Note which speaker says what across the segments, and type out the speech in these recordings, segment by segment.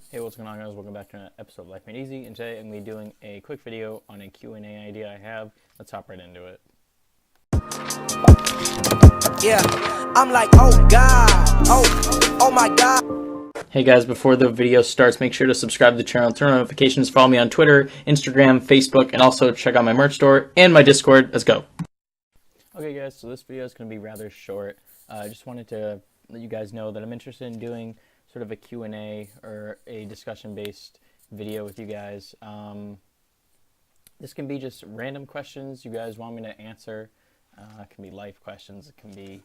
Speaker 1: Hey, what's going on, guys? Welcome back to an episode of Life Made Easy, and today I'm going to be doing a quick video on a Q&A idea I have. Let's hop right into it.
Speaker 2: Yeah, I'm like, oh God, oh my God.
Speaker 1: Hey guys, before the video starts, make sure to subscribe to the channel, turn on notifications, follow me on Twitter, Instagram, Facebook, and also check out my merch store and my Discord. Let's go. Okay guys, so this video is going to be rather short. I just wanted to let you guys know that I'm interested in doing sort of a Q&A or a discussion-based video with you guys. This can be just random questions you guys want me to answer. It can be life questions. It can be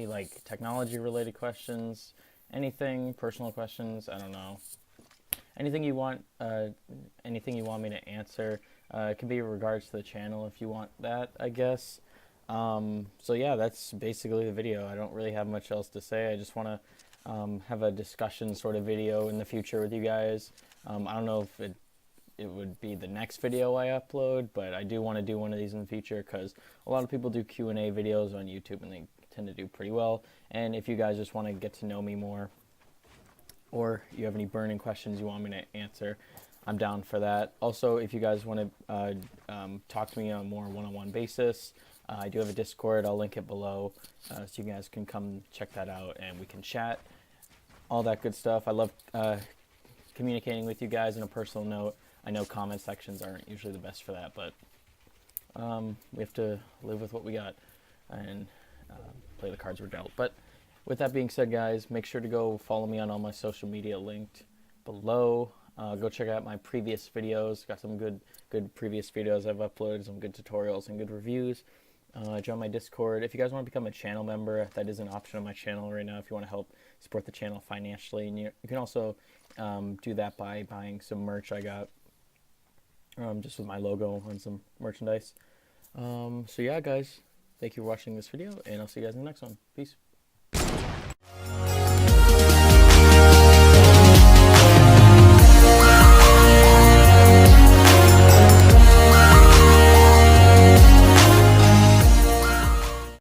Speaker 1: like technology-related questions, anything, personal questions. I don't know. Anything you want me to answer. It can be in regards to the channel if you want that, I guess. So yeah, that's basically the video. I don't really have much else to say. I just want to have a discussion sort of video in the future with you guys. I don't know if it would be the next video I upload, but I do want to do one of these in the future because a lot of people do Q&A videos on YouTube and they tend to do pretty well. And if you guys just want to get to know me more, or you have any burning questions you want me to answer, I'm down for that. Also, if you guys want to talk to me on a more one-on-one basis, I do have a Discord. I'll link it below so you guys can come check that out and we can chat. All that good stuff. I love communicating with you guys on a personal note. I know comment sections aren't usually the best for that, but we have to live with what we got and play the cards we're dealt. But with that being said, guys, make sure to go follow me on all my social media linked below. Go check out my previous videos. Got some good previous videos I've uploaded, some good tutorials and good reviews. Join my Discord. If you guys want to become a channel member, that is an option on my channel right now if you want to help support the channel financially. And you can also do that by buying some merch I got just with my logo on some merchandise. So yeah, guys, thank you for watching this video, and I'll see you guys in the next one. Peace.